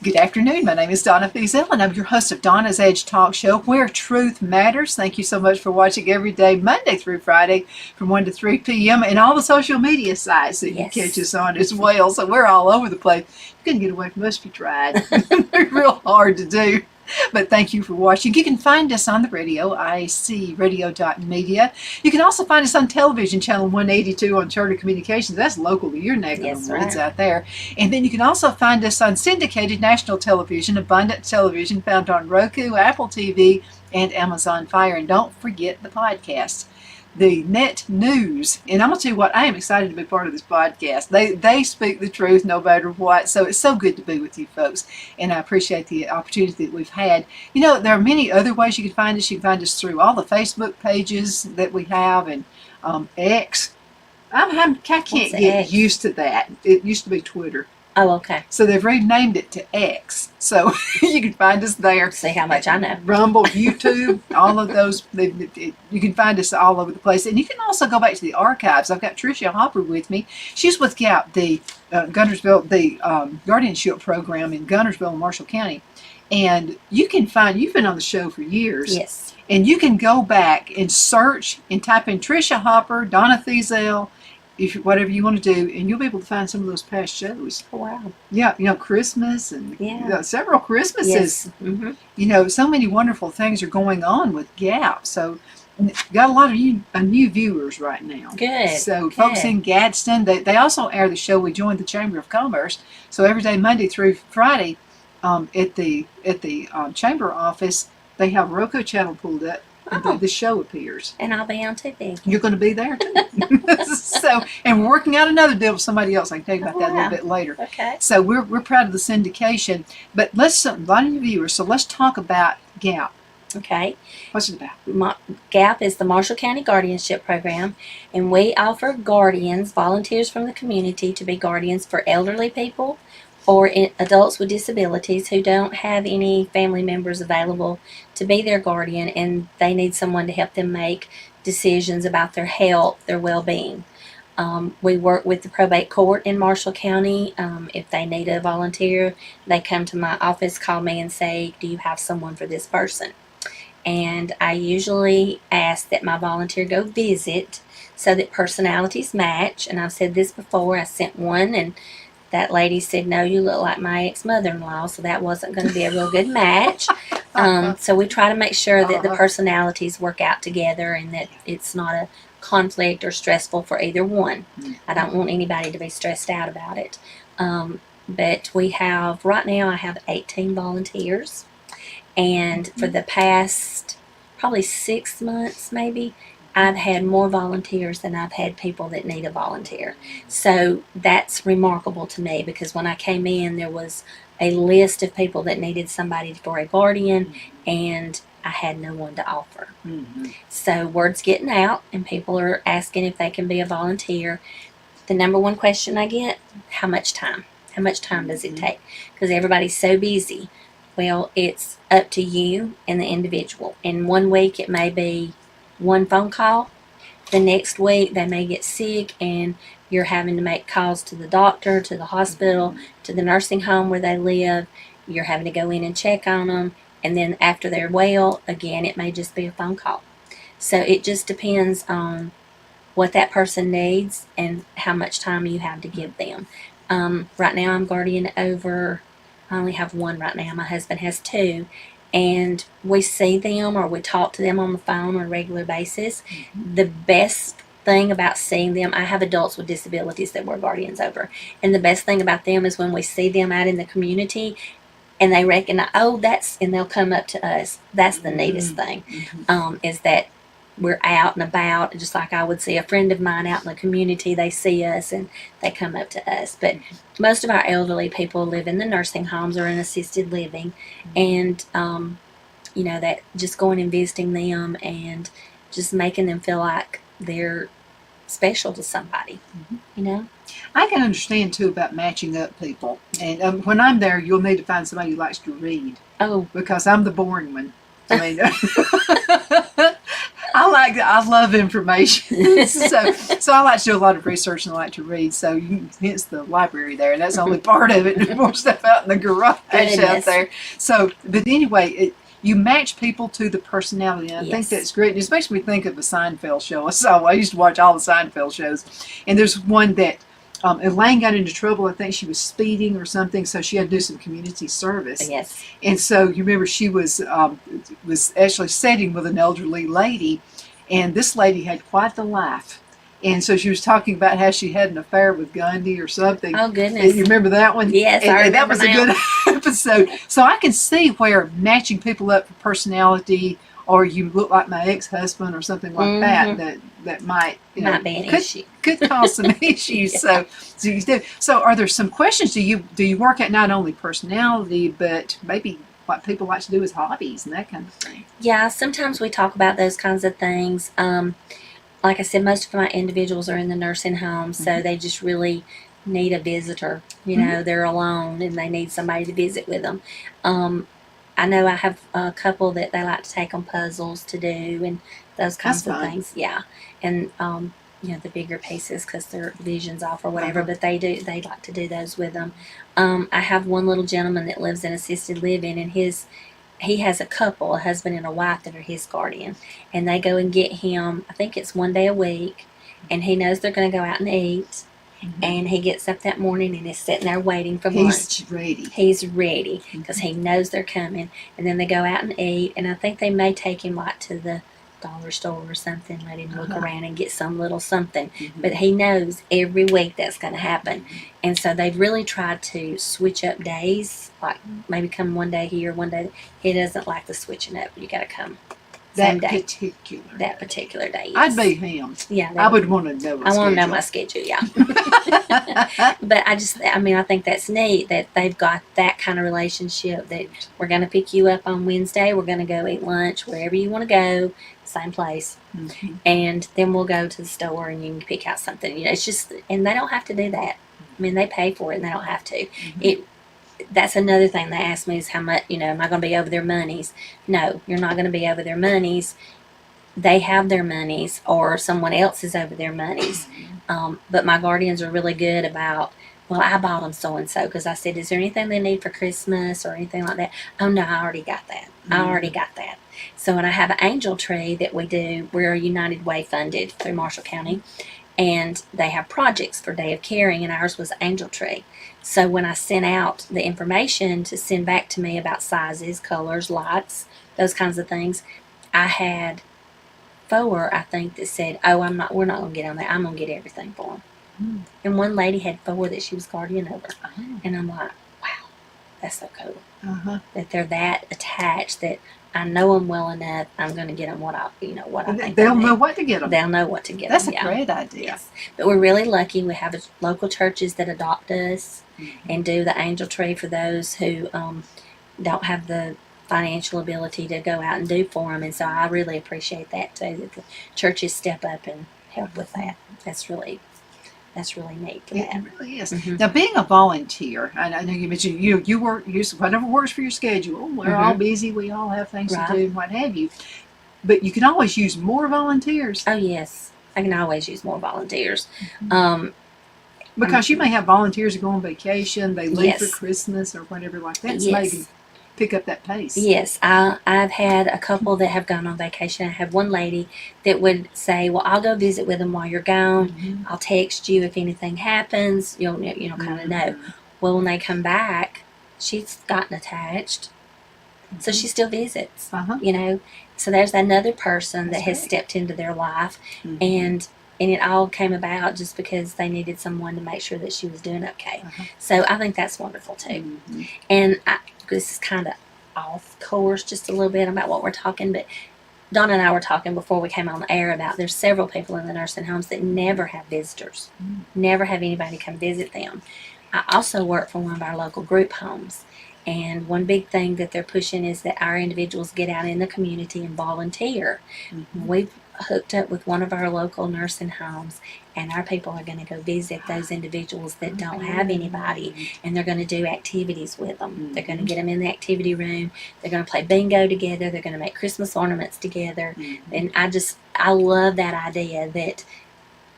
Good afternoon. My name is Donna Fiesel, and I'm your host of Donna's Edge Talk Show, where truth matters. Thank you so much for watching every day, Monday through Friday, from 1 to 3 p.m., and all the social media sites that you catch us on as well. So we're all over the place. You couldn't get away from us if you tried. They're real hard to do. But thank you for watching. You can find us on the radio, icradio.media. You can also find us on television, channel 182 on Charter Communications. That's local to your neck of the woods out there. And then you can also find us on syndicated national television, Abundant Television, found on Roku, Apple TV, and Amazon Fire. And don't forget the podcast, the net news. And I'm going to tell you what, I am excited to be part of this podcast. They speak the truth no matter what. So it's so good to be with you folks. And I appreciate the opportunity that we've had. You know, there are many other ways you can find us. You can find us through all the Facebook pages that we have, and X. I can't get used to that. It used to be Twitter. Oh, okay. So they've renamed it to X. So you can find us there. See how much I know. Rumble, YouTube, all of those. You can find us all over the place. And you can also go back to the archives. I've got Tricia Hopper with me. She's with GAP, the Guntersville, the Guardianship program in Guntersville, Marshall County. And you can find, you've been on the show for years. Yes. And you can go back and search and type in Tricia Hopper, Donna Fiesel, whatever you want to do, and you'll be able to find some of those past shows. Oh, wow. Yeah, you know, Christmas and several Christmases. Yes. Mm-hmm. You know, so many wonderful things are going on with GAP. So, got a lot of new viewers right now. Good. So, folks in Gadsden, they also air the show. We joined the Chamber of Commerce. So, every day, Monday through Friday, at the Chamber office, they have a Roku channel pulled up. And the show appears. And I'll be on TV. You're going to be there too. So, and we're working out another deal with somebody else. I can tell you about that a little bit later. Okay. So we're proud of the syndication. But a lot of you viewers, so let's talk about GAP. Okay. What's it about? GAP is the Marshall County Guardianship Program, and we offer guardians, volunteers from the community, to be guardians for elderly people or adults with disabilities who don't have any family members available to be their guardian, and they need someone to help them make decisions about their health, their well-being. We work with the probate court in Marshall County. If they need a volunteer, they come to my office, call me, and say, do you have someone for this person? And I usually ask that my volunteer go visit so that personalities match. And I've said this before. I sent one, and that lady said, no, you look like my ex-mother-in-law, so that wasn't going to be a real good match. So we try to make sure that the personalities work out together and that it's not a conflict or stressful for either one. I don't want anybody to be stressed out about it. But we have, right now I have 18 volunteers. And for the past probably 6 months maybe, I've had more volunteers than I've had people that need a volunteer. So that's remarkable to me, because when I came in, there was a list of people that needed somebody for a guardian, and I had no one to offer. So word's getting out, and people are asking if they can be a volunteer. The number one question I get, how much time? How much time does it take? Because everybody's so busy. Well, it's up to you and the individual. In 1 week, it may be one phone call. The next week they may get sick and you're having to make calls to the doctor, to the hospital, to the nursing home where they live. You're having to go in and check on them, and then after they're well, again, it may just be a phone call. So it just depends on what that person needs and how much time you have to give them. Right now I'm guardian over, I only have one right now. My husband has 2. And we see them or we talk to them on the phone on a regular basis. The best thing about seeing them, I have adults with disabilities that we're guardians over. And the best thing about them is when we see them out in the community and they recognize, oh, and they'll come up to us. That's the neatest thing, is that we're out and about, just like I would see a friend of mine out in the community. They see us and they come up to us. But most of our elderly people live in the nursing homes or in assisted living, and you know, that just going and visiting them and just making them feel like they're special to somebody. You know, I can understand too about matching up people, and when I'm there, you'll need to find somebody who likes to read. Oh, because I'm the boring one. I mean, I I love information. so I like to do a lot of research and I like to read. So hence the library there, and that's only part of it. There's more stuff out in the garage out there. So, but anyway, you match people to the personality, and I think that's great. It makes me think of a Seinfeld show. I used to watch all the Seinfeld shows, and there's one that Elaine got into trouble. I think she was speeding or something, so she had to do some community service. Yes. And so you remember she was actually sitting with an elderly lady, and this lady had quite the life. And so she was talking about how she had an affair with Gandhi or something. Oh, goodness. You remember that one? Yes, I remember that was a good episode. So I can see where matching people up for personality, or you look like my ex-husband or something like that might be an issue. Could cause some issues. So you do. So are there some questions? Do you work at not only personality, but maybe what people like to do as hobbies and that kind of thing? Yeah, sometimes we talk about those kinds of things. Like I said, most of my individuals are in the nursing home, so they just really need a visitor. You know, they're alone and they need somebody to visit with them. I know I have a couple that they like to take on puzzles to do and those kinds of things. Yeah, and you know, the bigger pieces because their vision's off or whatever. But they like to do those with them. I have one little gentleman that lives in assisted living, and he has a couple, a husband and a wife, that are his guardian, and they go and get him. I think it's one day a week, and he knows they're going to go out and eat. And he gets up that morning and is sitting there waiting for lunch. He's ready because he knows they're coming. And then they go out and eat. And I think they may take him like to the dollar store or something, let him look around and get some little something. But he knows every week that's going to happen. And so they've really tried to switch up days, like maybe come one day here, one day. He doesn't like the switching up. You got to come. That particular day. Yes. I'd be him. Yeah, I would want to know. I want to know my schedule. Yeah. But I think that's neat that they've got that kind of relationship. That we're going to pick you up on Wednesday. We're going to go eat lunch wherever you want to go, same place, and then we'll go to the store and you can pick out something. You know, it's just, and they don't have to do that. I mean, they pay for it and they don't have to. That's another thing they ask me is how much, you know, am I going to be over their monies? No, you're not going to be over their monies. They have their monies or someone else is over their monies. But my guardians are really good about, well, I bought them so-and-so because I said, is there anything they need for Christmas or anything like that? Oh, no, I already got that. I already got that. So when I have an angel tree that we do, we're United Way funded through Marshall County. And they have projects for Day of Caring, and ours was Angel Tree. So when I sent out the information to send back to me about sizes, colors, lights, those kinds of things, I had 4, I think, that said, "Oh, we're not going to get on there. I'm going to get everything for them." And one lady had 4 that she was guardian over, and I'm like, "Wow, that's so cool." That they're that attached that I know them well enough. I'm going to get them what I think they'll know what to get them. They'll know what to get them. That's a great idea. Yes. But we're really lucky. We have local churches that adopt us and do the angel tree for those who don't have the financial ability to go out and do for them. And so I really appreciate that too, that the churches step up and help with that. That's really neat for that. It really is. Now, being a volunteer, I know you mentioned you work, whatever works for your schedule. We're all busy. We all have things to do and what have you. But you can always use more volunteers. Oh, yes. I can always use more volunteers. Because you may have volunteers that go on vacation, they leave for Christmas or whatever like that. So maybe pick up that pace. Yes, I've had a couple that have gone on vacation. I have one lady that would say, "Well, I'll go visit with them while you're gone. I'll text you if anything happens. You'll kind of know." Well, when they come back, she's gotten attached, so she still visits. You know, so there's another person that has stepped into their life, and it all came about just because they needed someone to make sure that she was doing okay. So I think that's wonderful too. And this is kind of off course just a little bit about what we're talking, but Donna and I were talking before we came on the air about there's several people in the nursing homes that never have visitors, never have anybody come visit them. I also work for one of our local group homes, and one big thing that they're pushing is that our individuals get out in the community and volunteer. We've hooked up with one of our local nursing homes, and our people are going to go visit those individuals that don't have anybody, and they're going to do activities with them. They're going to get them in the activity room. They're going to play bingo together. They're going to make Christmas ornaments together. And I love that idea that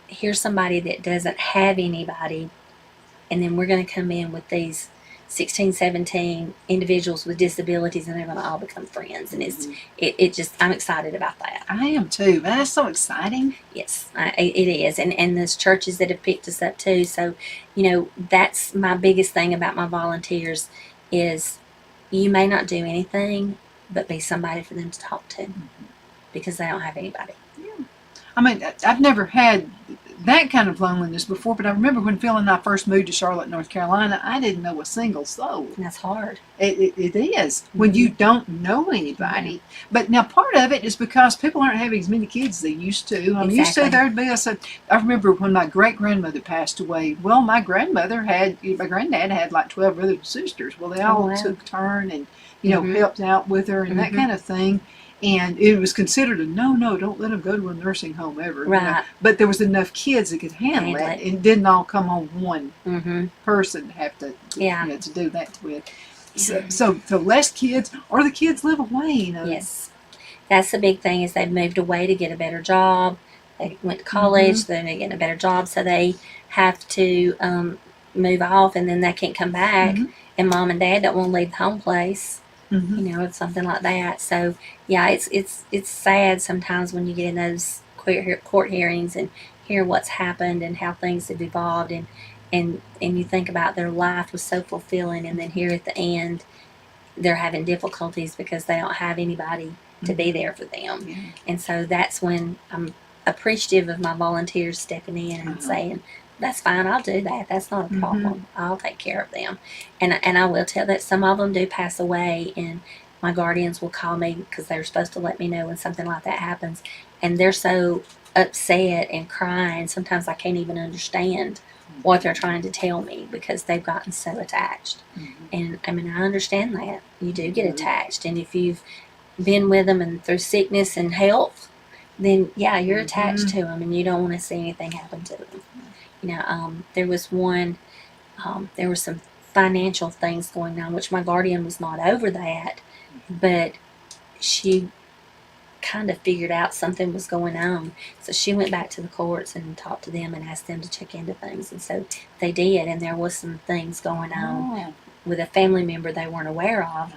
here's somebody that doesn't have anybody, and then we're going to come in with these 16, 17 individuals with disabilities, and they're going to all become friends. And it just, I'm excited about that. I am too. That's so exciting. Yes, it is. And there's churches that have picked us up too. So, that's my biggest thing about my volunteers is you may not do anything, but be somebody for them to talk to because they don't have anybody. Yeah. I mean, I've never had that kind of loneliness before, but I remember when Phil and I first moved to Charlotte, North Carolina, I didn't know a single soul. And that's hard. It is when you don't know anybody. But now part of it is because people aren't having as many kids as they used to. I mean, used to there'd be I remember when my great grandmother passed away. Well, my granddad had like 12 brothers and sisters. Well, they all took turn and helped out with her and that kind of thing. And it was considered no, don't let them go to a nursing home ever. Right. But there was enough kids that could handle it. It didn't all come on one person to have to, to do that with. So less kids, or the kids live away, Yes. That's the big thing is they've moved away to get a better job. They went to college, then they're getting a better job, so they have to move off, and then they can't come back. And mom and dad don't want to leave the home place. It's something like that. So yeah, it's sad sometimes when you get in those court hearings and hear what's happened and how things have evolved, and you think about their life was so fulfilling, and then here at the end they're having difficulties because they don't have anybody to be there for them. And so that's when I'm appreciative of my volunteers stepping in and saying, that's fine, I'll do that. That's not a problem. I'll take care of them. And I will tell that some of them do pass away, and my guardians will call me because they're supposed to let me know when something like that happens. And they're so upset and crying, sometimes I can't even understand what they're trying to tell me because they've gotten so attached. And I mean, I understand that. You do get attached. And if you've been with them and through sickness and health, then yeah, you're attached to them and you don't want to see anything happen to them. There was there were some financial things going on, which my guardian was not over that, but she kind of figured out something was going on. So she went back to the courts and talked to them and asked them to check into things. And so they did, and there was some things going on with a family member they weren't aware of,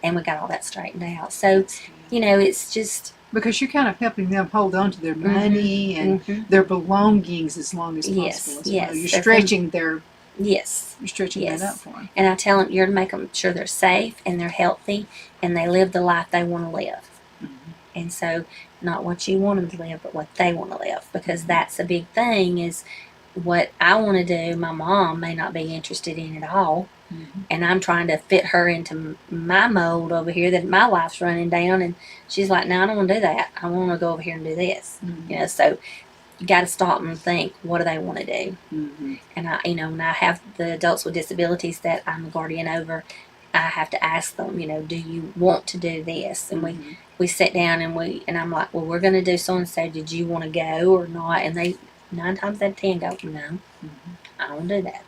and we got all that straightened out. So, it's just... Because you're kind of helping them hold on to their money and their belongings as long as possible. Yes. You're stretching their... Yes. You're stretching that up for them. And I tell them you're to make them sure they're safe and they're healthy and they live the life they want to live. And so not what you want them to live, but what they want to live. Because that's a big thing is what I want to do, my mom may not be interested in at all. And I'm trying to fit her into my mold over here that my life's running down. And she's like, no, I don't want to do that. I want to go over here and do this. So you got to stop and think, what do they want to do? And when I have the adults with disabilities that I'm a guardian over, I have to ask them, do you want to do this? And we sit down and I'm like, well, we're going to do so and so. Did you want to go or not? And they 9 times out of 10 go, no, I don't do that.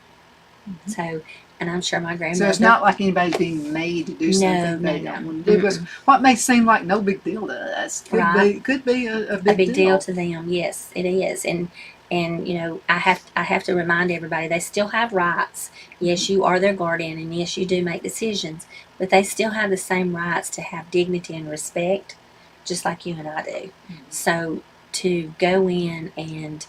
So, and I'm sure my grandmother... So it's not like anybody's being made to do something they don't want to do. Because what may seem like no big deal to us could be a big deal to them. Yes, it is. And I have to remind everybody they still have rights. Yes, you are their guardian, and yes, you do make decisions, but they still have the same rights to have dignity and respect, just like you and I do. So to go in and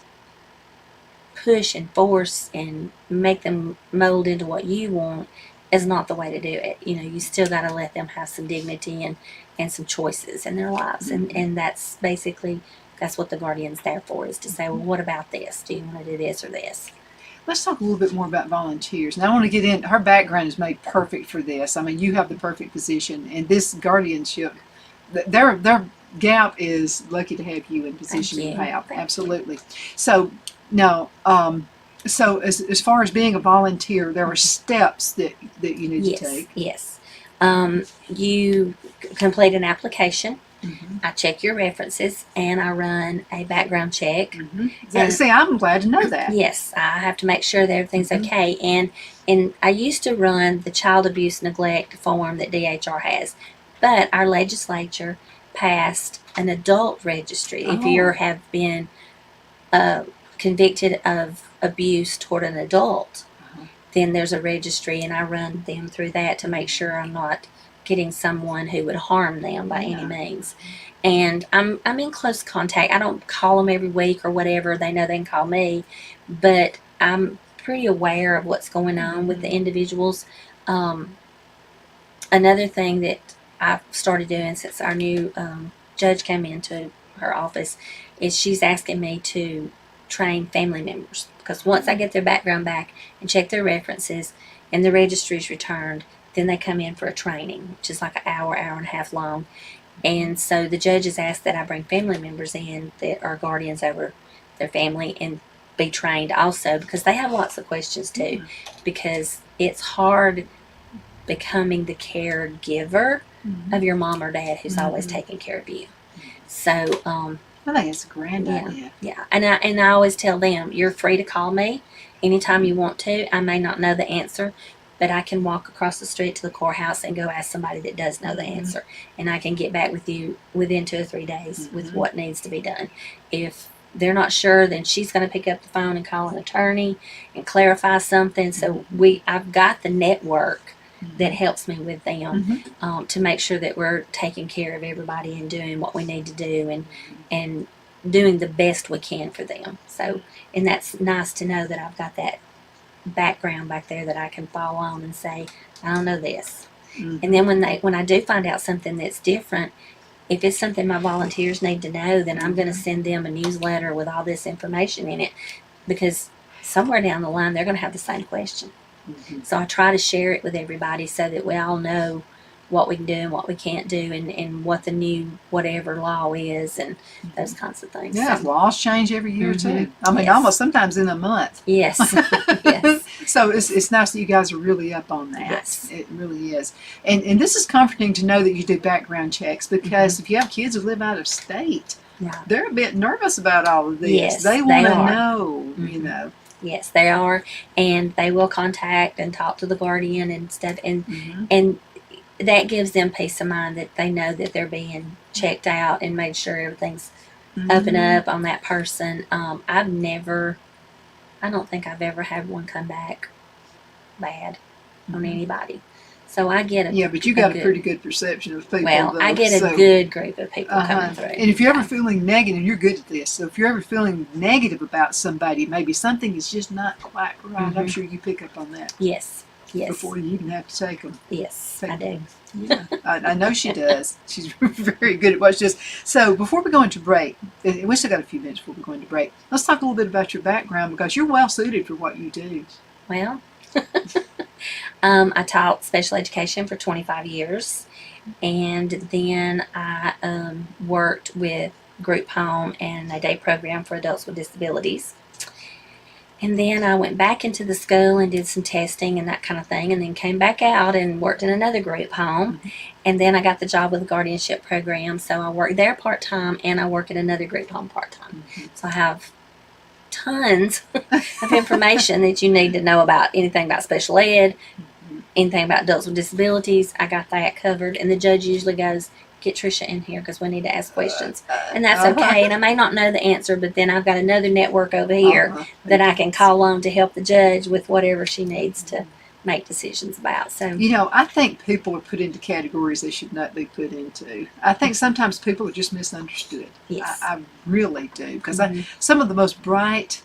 push and force and make them mold into what you want is not the way to do it. You still got to let them have some dignity and some choices in their lives. And that's basically, that's what the guardian's there for, is to say, well, what about this? Do you want to do this or this? Let's talk a little bit more about volunteers. Now, I want to get in. Her background is made perfect for this. I mean, you have the perfect position. And this guardianship, their gap is lucky to have you in the position you have. Absolutely. So, now, so as far as being a volunteer, there are steps that you need to take. Yes. You complete an application. I check your references, and I run a background check. And, see, I'm glad to know that. Yes, I have to make sure that everything's okay. And I used to run the child abuse neglect form that DHR has, but our legislature passed an adult registry. If you have been convicted of abuse toward an adult, then there's a registry, and I run them through that to make sure I'm not getting someone who would harm them by any means. And I'm in close contact. I don't call them every week or whatever. They know they can call me, but I'm pretty aware of what's going on with the individuals. Another thing that I've started doing since our new judge came into her office is she's asking me to train family members, because once I get their background back and check their references and the registry's returned, then they come in for a training, which is like an hour and a half long. And so the judge has asked that I bring family members in that are guardians over their family and be trained also, because they have lots of questions too, because it's hard becoming the caregiver of your mom or dad who's always taking care of you. So I think it's a grand idea. Yeah, and I always tell them, you're free to call me anytime you want to. I may not know the answer, but I can walk across the street to the courthouse and go ask somebody that does know the answer, and I can get back with you within 2 or 3 days with what needs to be done. If they're not sure, then she's going to pick up the phone and call an attorney and clarify something. So I've got the network that helps me with them to make sure that we're taking care of everybody and doing what we need to do and doing the best we can for them. So, and that's nice to know that I've got that background back there that I can fall on and say, I don't know this. And then when I do find out something that's different, if it's something my volunteers need to know, then I'm going to send them a newsletter with all this information in it, because somewhere down the line they're going to have the same question. So I try to share it with everybody so that we all know what we can do and what we can't do, and what the new whatever law is, and those kinds of things. Yeah, laws change every year too. I mean, almost sometimes in a month. Yes. Yes. So it's nice that you guys are really up on that. Yes. It really is. And this is comforting to know that you do background checks, because if you have kids who live out of state, they're a bit nervous about all of this. Yes, they want to know, you know. Yes, they are, and they will contact and talk to the guardian and stuff, and that gives them peace of mind that they know that they're being checked out and made sure everything's up and up on that person. I don't think I've ever had one come back bad on anybody. So I get but you got a pretty good perception of people. Well, though, I get a good group of people coming through. And if you're ever feeling negative, you're good at this. So if you're ever feeling negative about somebody, maybe something is just not quite right. I'm sure you pick up on that. Yes. Yes. Before you even have to take them. Yes, I do. Yeah, I know she does. She's very good at what she does. So before we go into break, and we still got a few minutes before we go into break, let's talk a little bit about your background, because you're well suited for what you do. Well, I taught special education for 25 years, and then I worked with group home and a day program for adults with disabilities. And then I went back into the school and did some testing and that kind of thing, and then came back out and worked in another group home. And then I got the job with the Guardianship program, so I work there part-time and I work at another group home part-time. So I have tons of information that you need to know about anything about special ed, anything about adults with disabilities. I got that covered, and the judge usually goes, get Tricia in here because we need to ask questions. And that's okay. And I may not know the answer, but then I've got another network over here that I can call on to help the judge with whatever she needs to make decisions about. So, you know, I think people are put into categories they should not be put into. I think sometimes people are just misunderstood. Yes. I really do, because some of the most bright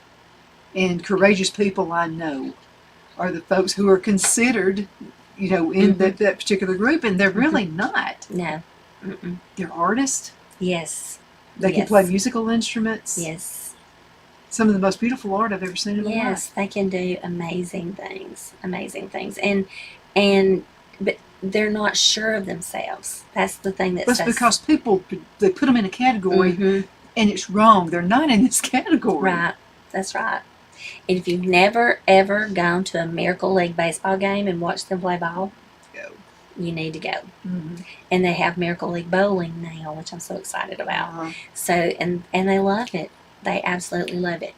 and courageous people I know are the folks who are considered, you know, in that particular group, and they're really not. No. They're artists. Yes. They can play musical instruments. Yes. Some of the most beautiful art I've ever seen in my life. Yes, they can do amazing things. But they're not sure of themselves. That's the thing that's because people, they put them in a category, and it's wrong. They're not in this category. Right. That's right. And if you've never ever gone to a Miracle League baseball game and watched them play ball, you need to go. Mm-hmm. And they have Miracle League Bowling now, which I'm so excited about. Uh-huh. So, and they love it. They absolutely love it.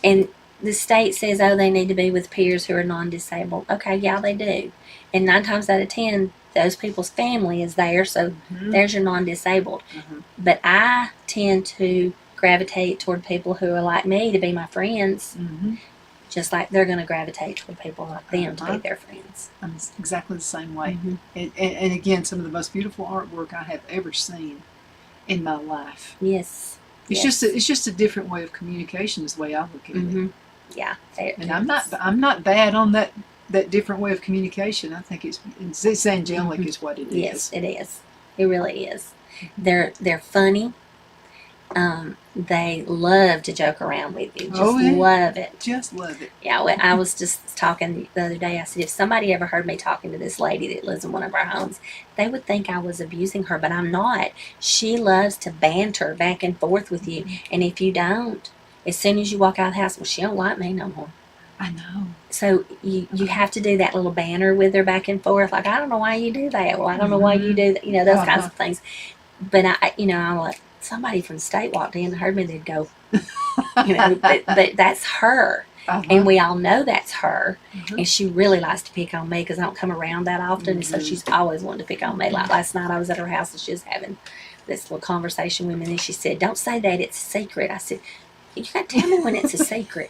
And the state says, oh, they need to be with peers who are non-disabled. Okay, yeah, they do. And 9 times out of 10, those people's family is there, so Mm-hmm. there's your non-disabled. Mm-hmm. But I tend to gravitate toward people who are like me to be my friends, Mm-hmm. just like they're going to gravitate toward people like them to Uh-huh. be their friends. I'm exactly the same way. Mm-hmm. And again, some of the most beautiful artwork I have ever seen in my life. Yes. It's just a different way of communication, is the way I look at Mm-hmm. it. Yeah. And I'm not bad on that different way of communication. I think it's angelic, Mm-hmm. is what it Yes, is. it is. It really is. They're funny. They love to joke around with you. Just love it. Just love it. Yeah, I was just talking the other day. I said, if somebody ever heard me talking to this lady that lives in one of our homes, they would think I was abusing her, but I'm not. She loves to banter back and forth with you. And if you don't, as soon as you walk out of the house, well, she don't like me no more. I know. So you have to do that little banter with her back and forth. Like, I don't know why you do that. Well, I don't know why you do that. You know, those kinds of things. But I'm like, somebody from the state walked in and heard me, they'd go, but that's her. Uh-huh. And we all know that's her. Uh-huh. And she really likes to pick on me because I don't come around that often. And so she's always wanted to pick on me. Like last night I was at her house and she was having this little conversation with me. And then she said, don't say that, it's a secret. I said, you can't tell me when it's a secret.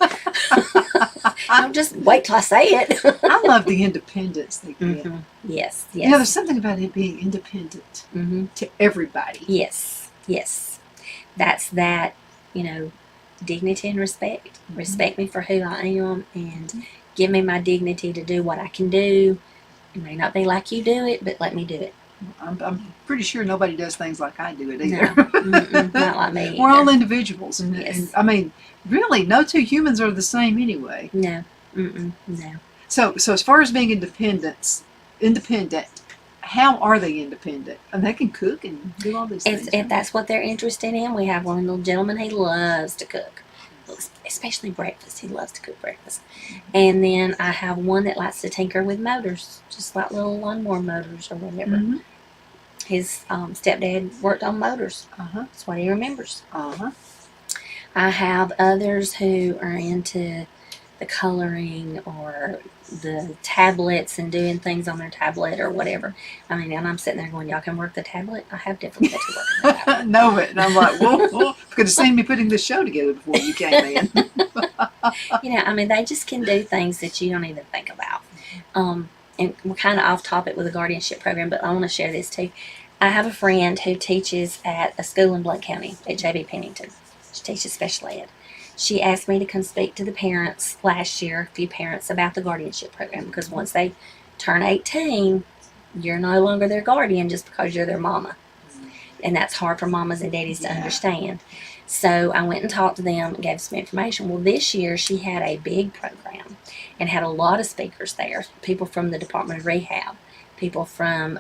Don't just wait till I say it. I love the independence they get. Mm-hmm. Yes. There's something about it being independent to everybody. Yes. That's that, dignity and respect. Mm-hmm. Respect me for who I am and give me my dignity to do what I can do. It may not be like you do it, but let me do it. I'm pretty sure nobody does things like I do it either. No, not like me. We're all individuals, and, Yes. and I mean, really, no two humans are the same anyway. No. No. So as far as being independent, how are they independent? And they can cook and do all these things. If that's what they're interested in, we have one little gentleman. He loves to cook, especially breakfast. He loves to cook breakfast. And then I have one that likes to tinker with motors, just like little lawnmower motors or whatever. Mm-hmm. His stepdad worked on motors. Uh-huh. That's what he remembers. Uh-huh. I have others who are into the coloring or the tablets and doing things on their tablet or whatever. I mean, and I'm sitting there going, y'all can work the tablet? I have difficulty working the tablet. Know it. And I'm like, whoa. You could have seen me putting this show together before you came in. I mean, they just can do things that you don't even think about. And we're kind of off topic with the guardianship program, but I want to share this too. I have a friend who teaches at a school in Blount County at J.B. Pennington. She teaches special ed. She asked me to come speak to the parents last year, a few parents, about the guardianship program, because once they turn 18, you're no longer their guardian just because you're their mama. And that's hard for mamas and daddies to understand. So I went and talked to them and gave some information. Well, this year she had a big program and had a lot of speakers there, people from the Department of Rehab, people from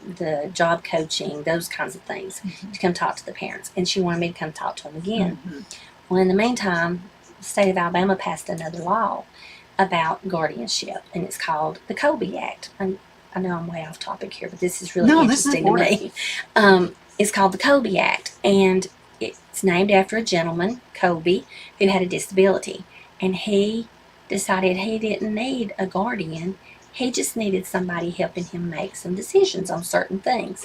the job coaching, those kinds of things, to come talk to the parents. And she wanted me to come talk to them again. Mm-hmm. Well, in the meantime, the state of Alabama passed another law about guardianship, and it's called the Colby Act. I know I'm way off topic here, but this is really interesting to me. It's called the Colby Act, and it's named after a gentleman, Colby, who had a disability, and he decided he didn't need a guardian. He just needed somebody helping him make some decisions on certain things.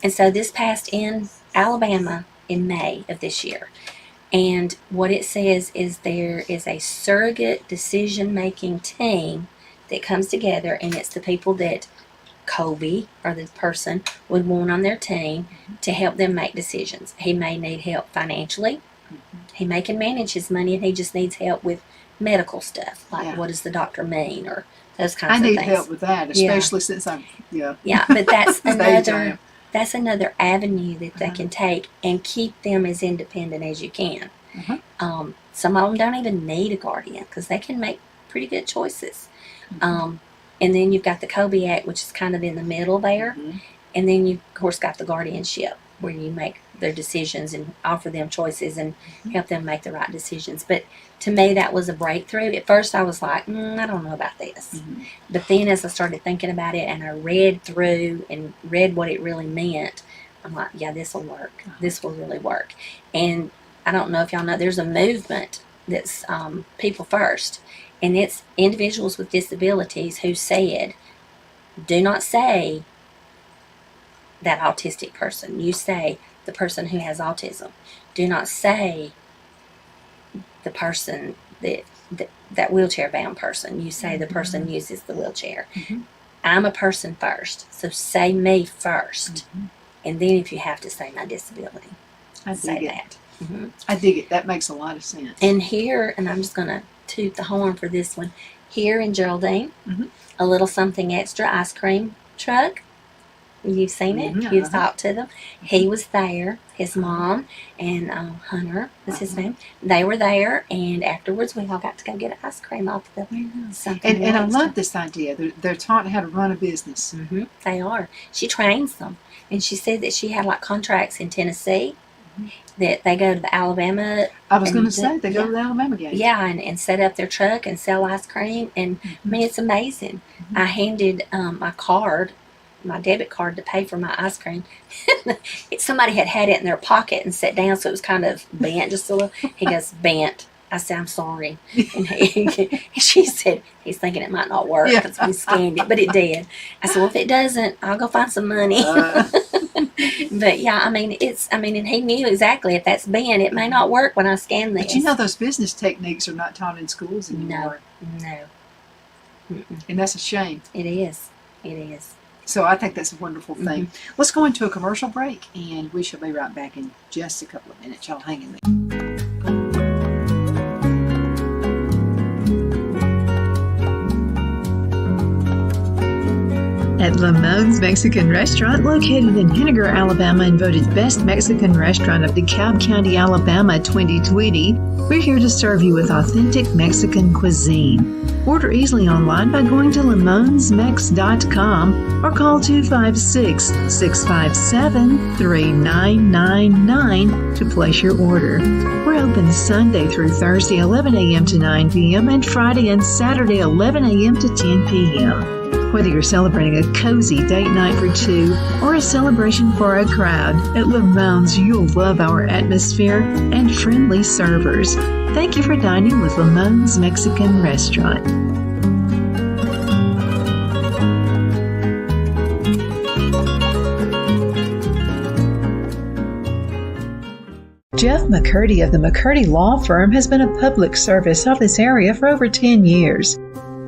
And so this passed in Alabama in May of this year. And what it says is there is a surrogate decision-making team that comes together, and it's the people that Colby, or the person, would want on their team to help them make decisions. He may need help financially. He may can manage his money, and he just needs help with medical stuff, like what does the doctor mean, or those kinds of things. I need help with that, especially since I'm, Yeah, but that's another avenue that they can take and keep them as independent as you can. Some of them don't even need a guardian because they can make pretty good choices. And then you've got the Colby Act, which is kind of in the middle there. And then you've, of course, got the guardianship. where you make their decisions and offer them choices and help them make the right decisions. But to me, that was a breakthrough. At first, I was like, I don't know about this. Mm-hmm. But then as I started thinking about it and I read through and read what it really meant, I'm like, yeah, this will work. This will really work. And I don't know if y'all know, there's a movement that's People First. And it's individuals with disabilities who said, do not say that autistic person. You say the person who has autism. Do not say the person that wheelchair bound person. You say the person uses the wheelchair. Mm-hmm. I'm a person first, so say me first, and then if you have to say my disability, say that. I dig it. That makes a lot of sense. And here, and I'm just gonna toot the horn for this one. Here in Geraldine, a little something extra ice cream truck. You've seen it. You've talked to them. He was there. His mom and Hunter was his name. They were there, and afterwards we all got to go get ice cream off the something. And I love this idea. They're taught how to run a business. They are. She trains them, and she said that she had like contracts in Tennessee. That they go to the Alabama. I was going to say they go to the Alabama game. Yeah, and set up their truck and sell ice cream, and I mean it's amazing. I handed my debit card to pay for my ice cream. Somebody had it in their pocket and sat down, so it was kind of bent just a little. He goes, bent. I said, I'm sorry. And she said, he's thinking it might not work because we scanned it, but it did. I said, well, if it doesn't, I'll go find some money. But yeah, I mean, and he knew exactly if that's bent, it may not work when I scan this. But you know, those business techniques are not taught in schools anymore. No. And that's a shame. It is. So I think that's a wonderful thing. Let's go into a commercial break, and we shall be right back in just a couple of minutes. Y'all hang in there. At Lamone's Mexican Restaurant, located in Henniger, Alabama, and voted Best Mexican Restaurant of DeKalb County, Alabama 2020, we're here to serve you with authentic Mexican cuisine. Order easily online by going to lamonsmex.com or call 256-657-3999 to place your order. We're open Sunday through Thursday, 11 a.m. to 9 p.m. and Friday and Saturday, 11 a.m. to 10 p.m. Whether you're celebrating a cozy date night for two or a celebration for a crowd, at Lamone's you'll love our atmosphere and friendly servers. Thank you for dining with Lamone's Mexican Restaurant. Jeff McCurdy of the McCurdy Law Firm has been a public service of this area for over 10 years.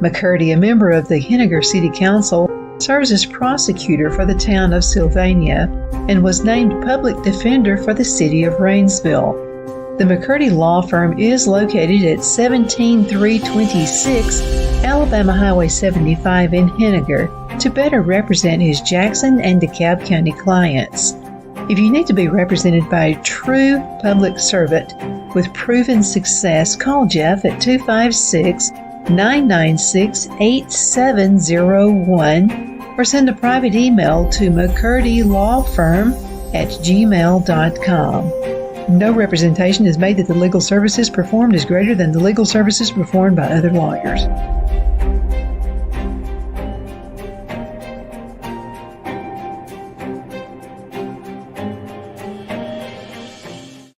McCurdy, a member of the Henniger City Council, serves as prosecutor for the town of Sylvania and was named public defender for the city of Rainsville. The McCurdy Law Firm is located at 17326 Alabama Highway 75 in Henniger to better represent his Jackson and DeKalb County clients. If you need to be represented by a true public servant with proven success, call Jeff at 256-996-8701 or send a private email to mccurdylawfirm@gmail.com. No representation is made that the legal services performed is greater than the legal services performed by other lawyers.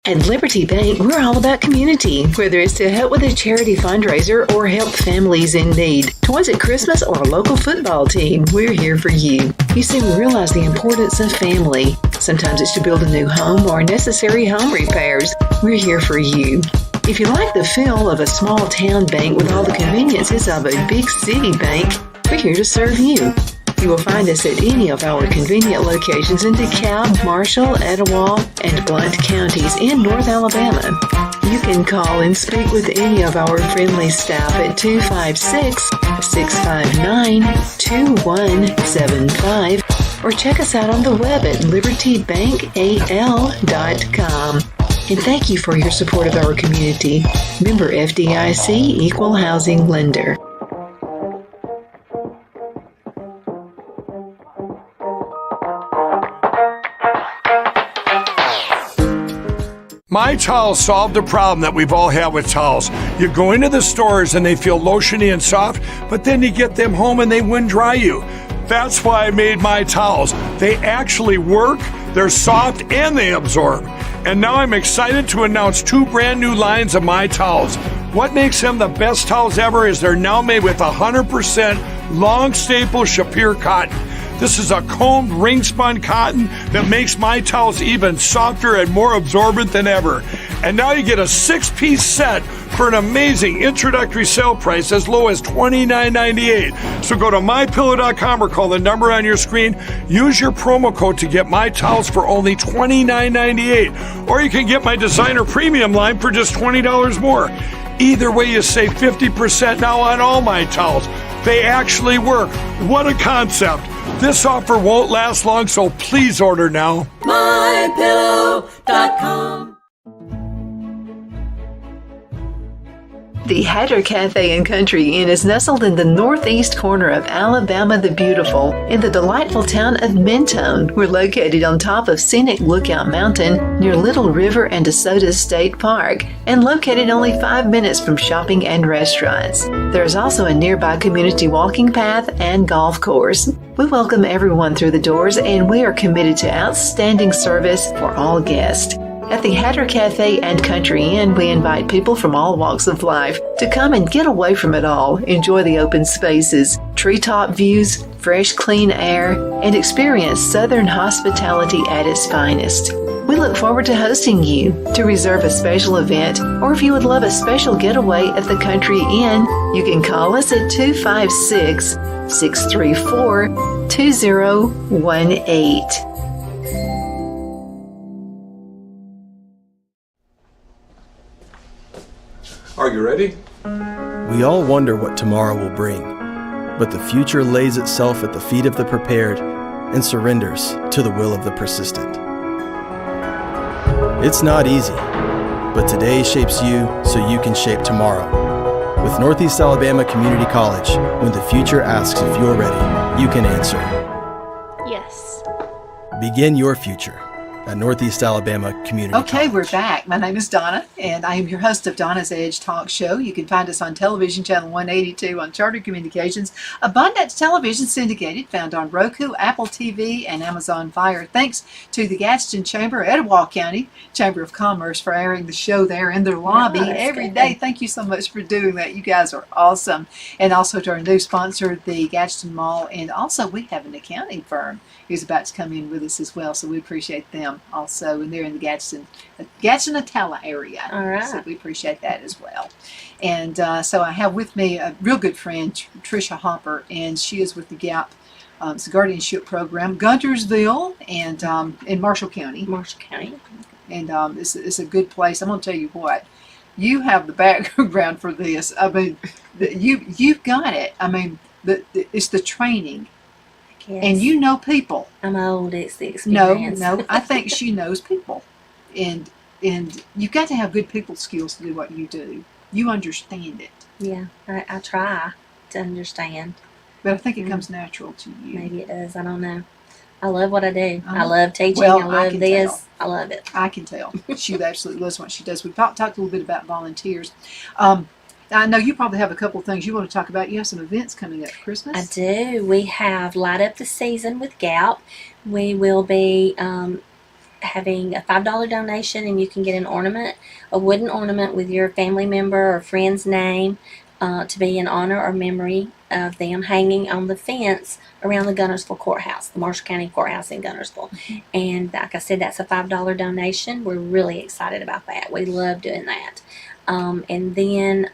At Liberty Bank, we're all about community, whether it's to help with a charity fundraiser or help families in need. Toys at Christmas or a local football team, we're here for you. You see, we realize the importance of family. Sometimes it's to build a new home or necessary home repairs. We're here for you. If you like the feel of a small town bank with all the conveniences of a big city bank, we're here to serve you. You will find us at any of our convenient locations in DeKalb, Marshall, Etowah, and Blount counties in North Alabama. You can call and speak with any of our friendly staff at 256-659-2175 or check us out on the web at libertybankal.com. And thank you for your support of our community. Member FDIC Equal Housing Lender. My Towels solved a problem that we've all had with towels. You go into the stores and they feel lotiony and soft, but then you get them home and they wind dry you. That's why I made My Towels. They actually work, they're soft, and they absorb. And now I'm excited to announce 2 brand new lines of My Towels. What makes them the best towels ever is they're now made with 100% long staple Shapir cotton. This is a combed ring spun cotton that makes My Towels even softer and more absorbent than ever. And now you get a 6-piece set for an amazing introductory sale price as low as $29.98. So go to mypillow.com or call the number on your screen. Use your promo code to get My Towels for only $29.98. Or you can get my designer premium line for just $20 more. Either way, you save 50% now on all My Towels. They actually work. What a concept. This offer won't last long, so please order now. mypillow.com. The Hatter Cafe and Country Inn is nestled in the northeast corner of Alabama the Beautiful in the delightful town of Mentone. We're located on top of scenic Lookout Mountain near Little River and DeSoto State Park and located only 5 minutes from shopping and restaurants. There is also a nearby community walking path and golf course. We welcome everyone through the doors and we are committed to outstanding service for all guests. At the Hatter Cafe and Country Inn, we invite people from all walks of life to come and get away from it all, enjoy the open spaces, treetop views, fresh, clean air, and experience Southern hospitality at its finest. We look forward to hosting you. To reserve a special event, or if you would love a special getaway at the Country Inn, you can call us at 256-634-2018. Are you ready? We all wonder what tomorrow will bring, but the future lays itself at the feet of the prepared and surrenders to the will of the persistent. It's not easy, but today shapes you so you can shape tomorrow. With Northeast Alabama Community College, when the future asks if you're ready, you can answer. Yes. Begin your future at Northeast Alabama Community Okay, College. we're back. My name is Donna, and I am your host of Donna's Edge Talk Show. You can find us on television, channel 182 on Charter Communications, Abundance Television syndicated, found on Roku, Apple TV, and Amazon Fire. Thanks to the Gadsden Chamber, Etowah County Chamber of Commerce for airing the show there in their lobby every day. Thank you so much for doing that. You guys are awesome. And also to our new sponsor, the Gadsden Mall, and also we have an accounting firm who's about to come in with us as well, so we appreciate them also, and they're in the Gadsden Atala area. All right. So we appreciate that as well. And so I have with me a real good friend, Tricia Hopper, and she is with the GAP. It's a guardianship program, Guntersville and in Marshall County. Marshall County. And it's a good place. I'm going to tell you what, you have the background for this. I mean, you've got it. I mean, it's the training. Yes. And you know people. I'm old. It's the experience. No. I think she knows people, and you've got to have good people skills to do what you do. You understand it. Yeah, I try to understand. But I think it comes natural to you. Maybe it does. I don't know. I love what I do. I Uh-huh. love teaching. Well, I I love can this. tell. I love it. I can tell. She absolutely loves what she does. We've talked a little bit about volunteers. I know you probably have a couple of things you want to talk about. You have some events coming up for Christmas. I do. We have Light Up the Season with GAP. We will be having a $5 donation, and you can get an ornament, a wooden ornament with your family member or friend's name to be in honor or memory of them, hanging on the fence around the Guntersville Courthouse, the Marshall County Courthouse in Guntersville. Mm-hmm. And like I said, that's a $5 donation. We're really excited about that. We love doing that. And then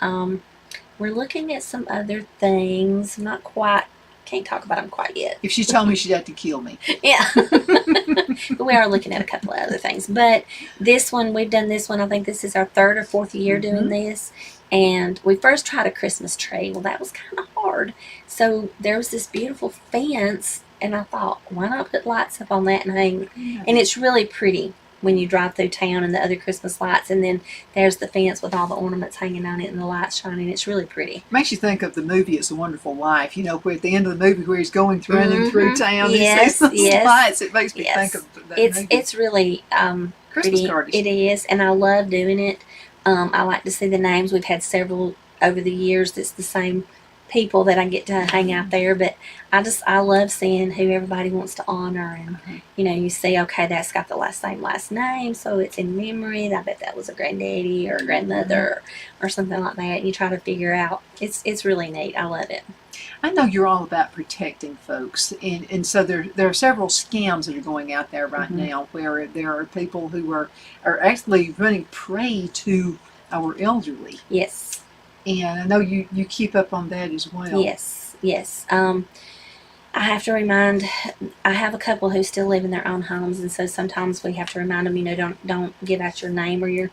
we're looking at some other things. Not quite, can't talk about them quite yet. If she told me, she'd have to kill me. Yeah. But we are looking at a couple of other things. But this one, we've done this one, I think this is our 3rd or 4th year doing this. And we first tried a Christmas tree. Well, that was kind of hard. So there was this beautiful fence, and I thought, why not put lights up on that and hang? Yeah. And it's really pretty when you drive through town and the other Christmas lights, and then there's the fence with all the ornaments hanging on it and the lights shining. It's really pretty. Makes you think of the movie It's a Wonderful Life. You know, where at the end of the movie where he's going running through town, Yes, he sees those yes. lights. It makes me Yes. think of that movie. It's really Christmas cards. It is, and I love doing it. I like to see the names. We've had several over the years that's the same people that I get to hang out there, but I love seeing who everybody wants to honor, and you see, okay, that's got the last name, so it's in memory. I bet that was a granddaddy or a grandmother or something like that. And you try to figure out. It's really neat. I love it. I know you're all about protecting folks, and so there are several scams that are going out there right now where there are people who are actually running prey to our elderly. Yes. And I know you keep up on that as well. Yes. I have to remind. I have a couple who still live in their own homes, and so sometimes we have to remind them. Don't give out your name or your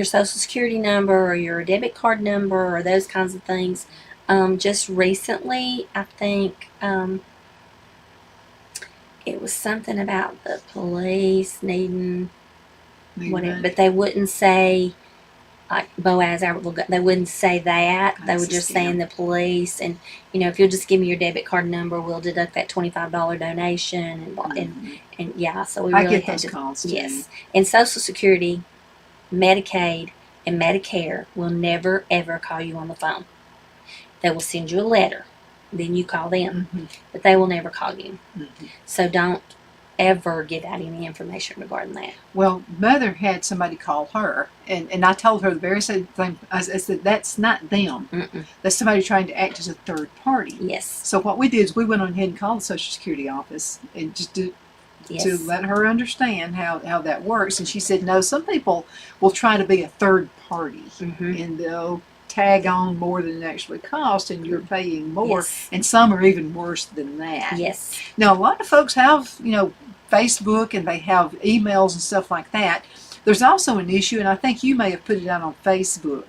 social security number or your debit card number or those kinds of things. Just recently, I think it was something about the police needing whatever, but they wouldn't say. Like Boaz, they wouldn't say that. They were just saying the police, and if you'll just give me your debit card number, we'll deduct that $25 donation, and yeah. So we really had to. Calls yes, and Social Security, Medicaid, and Medicare will never ever call you on the phone. They will send you a letter, then you call them, but they will never call you. So don't ever give out any information regarding that. Well, Mother had somebody call her, and I told her the very same thing. I said, that's not them. That's somebody trying to act as a third party. Yes. So what we did is we went on ahead and called the Social Security office and just to let her understand how that works. And she said, no, some people will try to be a third party, and they'll tag on more than it actually costs, and you're paying more. Yes. And some are even worse than that. Yes. Now, a lot of folks have, Facebook, and they have emails and stuff like that. There's also an issue, and I think you may have put it out on Facebook,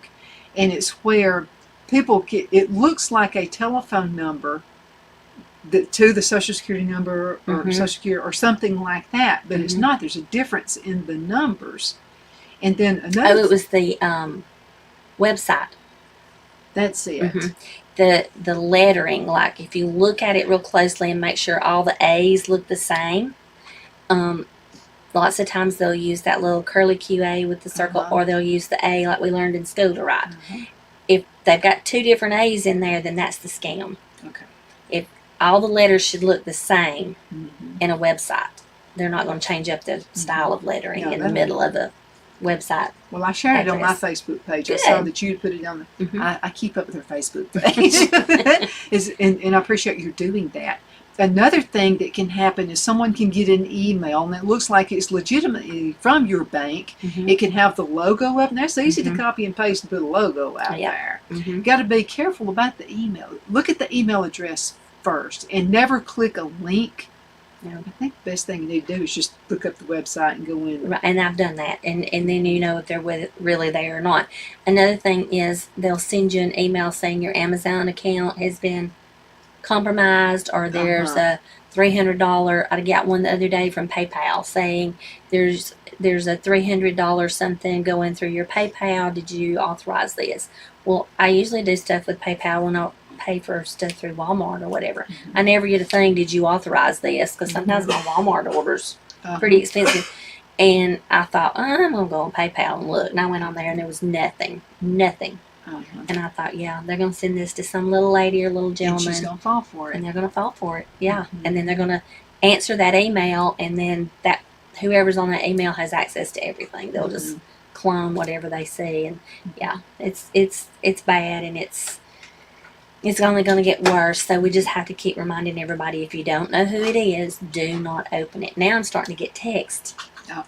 and it's where people it looks like a telephone number to the Social Security number or Social Security or something like that, but it's not. There's a difference in the numbers. And then another... Oh, it was the website. That's it. The lettering, like if you look at it real closely and make sure all the A's look the same, lots of times they'll use that little curly QA with the circle, or they'll use the A like we learned in school to write. If they've got two different A's in there, then that's the scam. Okay. If all the letters should look the same in a website, they're not going to change up the style of lettering in the middle of a website. Well, I shared it on my Facebook page. Good. I saw that you put it on I keep up with her Facebook page. And I appreciate you doing that. Another thing that can happen is someone can get an email, and it looks like it's legitimately from your bank. It can have the logo up, and that's easy to copy and paste and put a logo out there. You got to be careful about the email. Look at the email address first, and never click a link. I think the best thing you need to do is just look up the website and go in. Right, and I've done that, and then if they're really there or not. Another thing is they'll send you an email saying your Amazon account has been compromised, or there's a $300. I got one the other day from PayPal saying there's a $300 something going through your PayPal. Did you authorize this? Well, I usually do stuff with PayPal when I pay for stuff through Walmart or whatever. I never get a thing, did you authorize this? Because sometimes my Walmart order's pretty expensive. And I thought, I'm going to go on PayPal and look. And I went on there and there was nothing. And I thought, yeah, they're going to send this to some little lady or little gentleman. And she's going to fall for it. And they're going to fall for it, yeah. And then they're going to answer that email, and then that whoever's on that email has access to everything. They'll just clone whatever they see. And yeah, it's bad, and it's only going to get worse. So we just have to keep reminding everybody, if you don't know who it is, do not open it. Now I'm starting to get texts.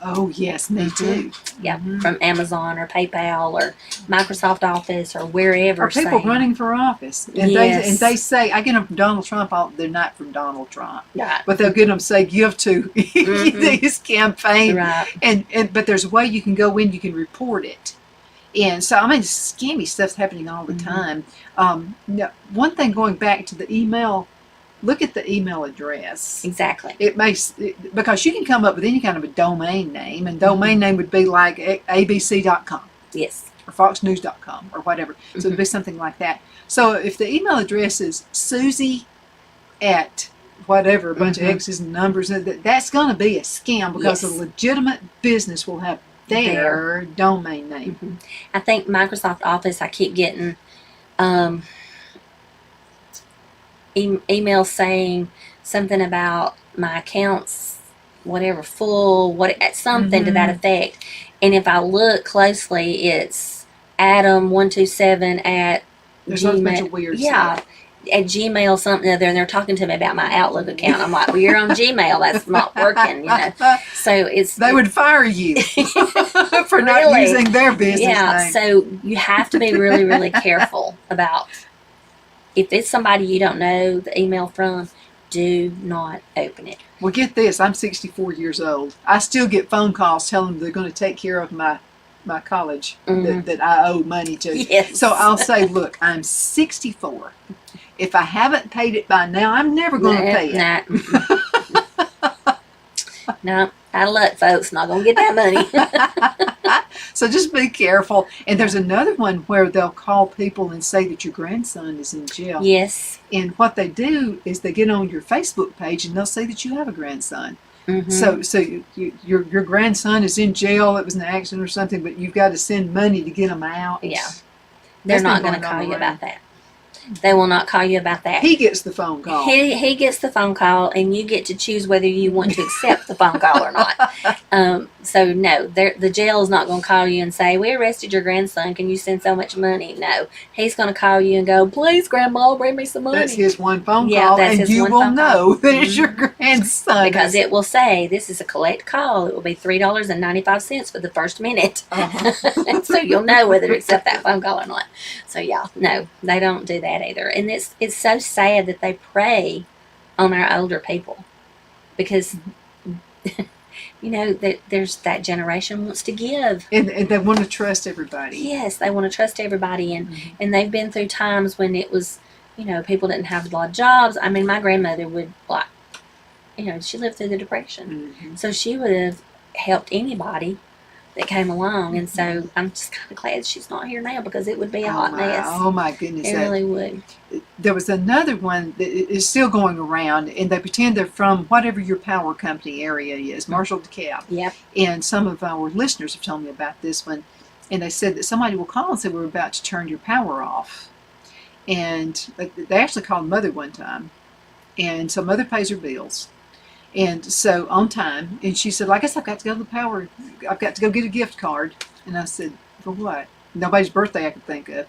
Oh, yes, me too. Yeah, from Amazon or PayPal or Microsoft Office or wherever. Or people running for office. And they say, I get them from Donald Trump. They're not from Donald Trump. Right. But they'll get them say, give to his campaign. Right. But there's a way you can go in, you can report it. And so, scammy stuff's happening all the time. One thing, going back to the email, look at the email address. Exactly. Because you can come up with any kind of a domain name, and domain name would be like abc.com. Yes. Or foxnews.com or whatever. So it'd be something like that. So if the email address is Susie at whatever, a bunch of X's and numbers. That's going to be a scam because Yes. a legitimate business will have their domain name. Mhm. I think Microsoft Office, I keep getting emails saying something about my accounts, whatever, full, something to that effect. And if I look closely, it's Adam127 at There's a bunch Gmail. of weird Yeah. stuff. At Gmail something other, and they're talking to me about my Outlook account. I'm like, well, you're on Gmail. That's not working, So it's They would fire you for not Really? using their business name. So you have to be really, really careful about if it's somebody you don't know the email from. Do not open it. Well, get this. I'm 64 years old. I still get phone calls telling them they're going to take care of my college that I owe money to. Yes. So I'll say, look, I'm 64. If I haven't paid it by now, I'm never going to pay it. No, out of luck, folks. Not going to get that money. So just be careful. And there's another one where they'll call people and say that your grandson is in jail. Yes. And what they do is they get on your Facebook page and they'll say that you have a grandson. Mm-hmm. So your grandson is in jail. It was an accident or something, but you've got to send money to get him out. Yeah. They're That's not been going to going call on you around. about that. They will not call you about that. He gets the phone call. He gets the phone call, and you get to choose whether you want to accept the phone call or not. So no, the jail is not going to call you and say, "We arrested your grandson. Can you send so much money?" No, he's going to call you and go, "Please, Grandma, bring me some money." That's his one phone Yeah, call, that's and his you one will phone call. know that it's your grandson. Because it will say, "This is a collect call. It will be $3.95 for the first minute." So you'll know whether to accept that phone call or not. So yeah, no, they don't do that either. And it's so sad that they prey on our older people because that there's that generation wants to give. And they want to trust everybody. Yes, they want to trust everybody, and they've been through times when it was, people didn't have a lot of jobs. I mean, my grandmother would she lived through the Depression, so she would have helped anybody that came along. And so I'm just kind of glad she's not here now because it would be a hot mess. Oh my goodness! It really would. There was another one that is still going around, and they pretend they're from whatever your power company area is, Marshall DeKalb. Yep. And some of our listeners have told me about this one, and they said that somebody will call and say we're about to turn your power off, and they actually called Mother one time, and so Mother pays her bills. And so on time, and she said, well, I guess I've got to go to the power. I've got to go get a gift card. And I said, for what? Nobody's birthday I could think of.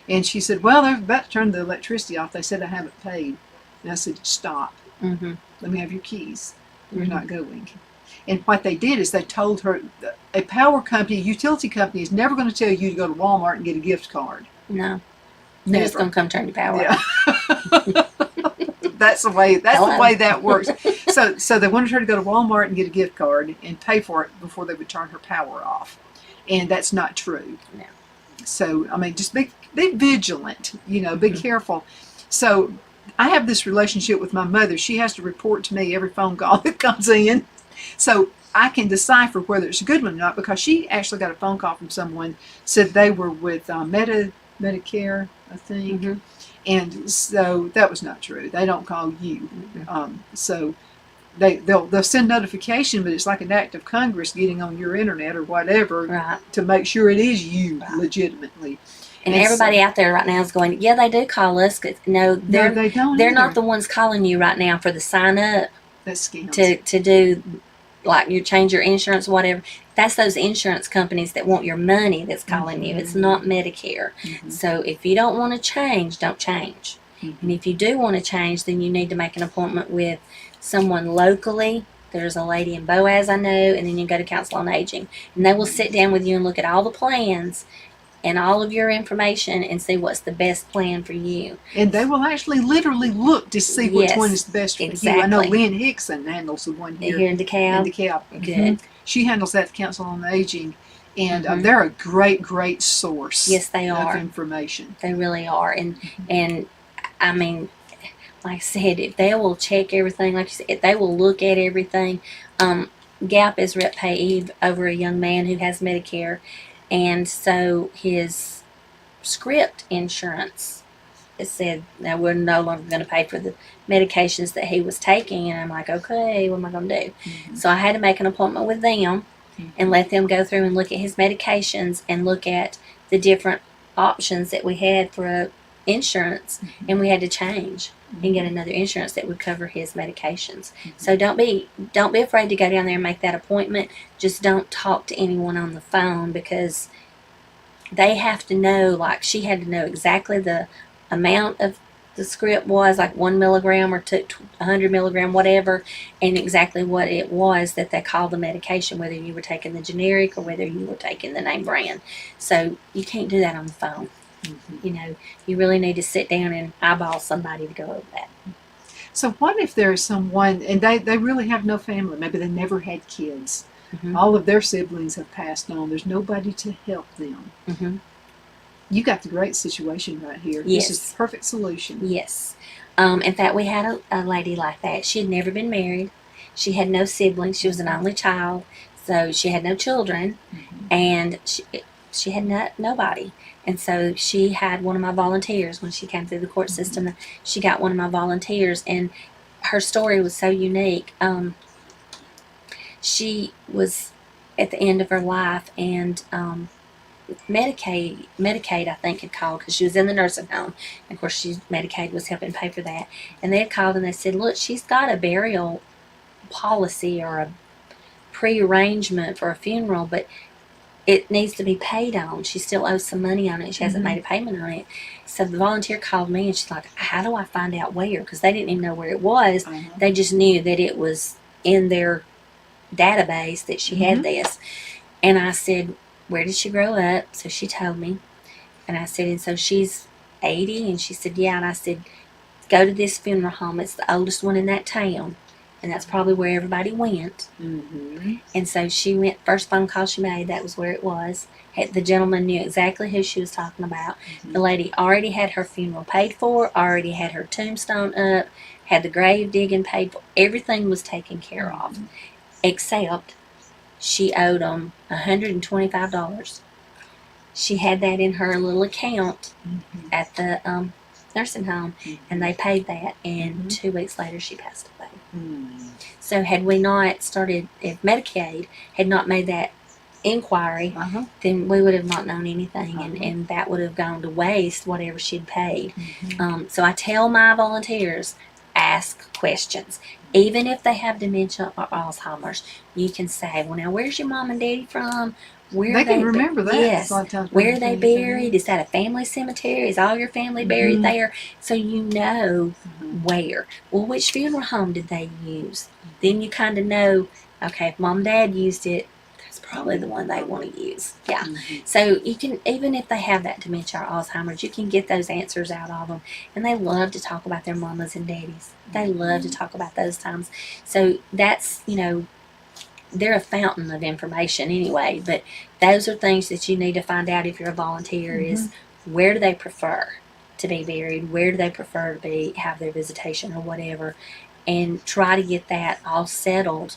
And she said, well, they're about to turn the electricity off. They said I haven't paid. And I said, stop. Let me have your keys. You're not going. And what they did is they told her, a power company, a utility company is never going to tell you to go to Walmart and get a gift card. No. They're just going to come turn your power off. That's the way that works. So they wanted her to go to Walmart and get a gift card and pay for it before they would turn her power off. And that's not true. No. So, I mean, just be vigilant, be careful. So I have this relationship with my mother. She has to report to me every phone call that comes in. So I can decipher whether it's a good one or not, because she actually got a phone call from someone, said they were with Medicare, I think. And so that was not true. They don't call you. So they'll send notification, but it's like an act of Congress getting on your internet or whatever to make sure it is you legitimately. And everybody out there right now is going, yeah, they do call us. No, they don't. They're not the ones calling you right now for the sign up. That's scams. To do, like, you change your insurance, whatever. That's those insurance companies that want your money that's calling you. It's not Medicare. So if you don't want to change, don't change. And if you do want to change, then you need to make an appointment with someone locally. There's a lady in Boaz I know, and then you go to Council on Aging. And they will sit down with you and look at all the plans and all of your information and see what's the best plan for you. And they will actually literally look to see which one is the best for you. I know Lynn Hickson handles the one here in DeKalb. Good. She handles that Council on Aging, and they're a great, great source. Yes, they are. Of information. They really are. And I mean, like I said, if they will check everything, like you said, if they will look at everything. Gap is rep payee over a young man who has Medicare, and so his script insurance it said, now we're no longer going to pay for the medications that he was taking. And I'm like, okay, what am I going to do? So I had to make an appointment with them and let them go through and look at his medications and look at the different options that we had for insurance. And we had to change and get another insurance that would cover his medications. So don't be afraid to go down there and make that appointment. Just don't talk to anyone on the phone, because they have to know, like she had to know exactly the amount of the script was, like 1 milligram or 100 milligram, whatever, and exactly what it was that they called the medication, whether you were taking the generic or whether you were taking the name brand. So you can't do that on the phone. You know, you really need to sit down and eyeball somebody to go over that. So what if there's someone, and they really have no family, maybe they never had kids, Mm-hmm. all of their siblings have passed on, there's nobody to help them. Mm-hmm. You got the great situation right here. Yes. This is the perfect solution. Yes. In fact, we had a lady like that. She had never been married. She had no siblings. She was an only child, so she had no children, and she had nobody. And so she had one of my volunteers when she came through the court system. She got one of my volunteers, and her story was so unique. She was at the end of her life, and Medicaid, I think, had called because she was in the nursing home. And of course, Medicaid was helping pay for that. And they had called and they said, look, she's got a burial policy or a pre-arrangement for a funeral, but it needs to be paid on. She still owes some money on it. She hasn't made a payment on it. So the volunteer called me and she's like, how do I find out where? Because they didn't even know where it was. They just knew that it was in their database that she had this. And I said, where did she grow up? So she told me. And I said, and so she's 80? And she said, yeah. And I said, go to this funeral home. It's the oldest one in that town. And that's probably where everybody went. And so she went, first phone call she made, that was where it was. The gentleman knew exactly who she was talking about. The lady already had her funeral paid for, already had her tombstone up, had the grave digging paid for. Everything was taken care of, except she owed them $125. She had that in her little account at the nursing home, and they paid that, and 2 weeks later she passed away. So had we not started, if Medicaid had not made that inquiry, then we would have not known anything, and that would have gone to waste, whatever she'd paid. So I tell my volunteers, ask questions. Even if they have dementia or Alzheimer's, you can say, well, now, where's your mom and daddy from? Where They can remember that. Yes. A lot of times Where are they buried? Is that a family cemetery? Is all your family buried there? So you know where. Well, which funeral home did they use? Then you kind of know, okay, if mom and dad used it, that's probably the one they want to use. Yeah. So you can, even if they have that dementia or Alzheimer's, you can get those answers out of them. And they love to talk about their mamas and daddies. They love to talk about those times. So that's, you know, they're a fountain of information anyway, but those are things that you need to find out if you're a volunteer is where do they prefer to be buried? Where do they prefer to have their visitation or whatever? And try to get that all settled.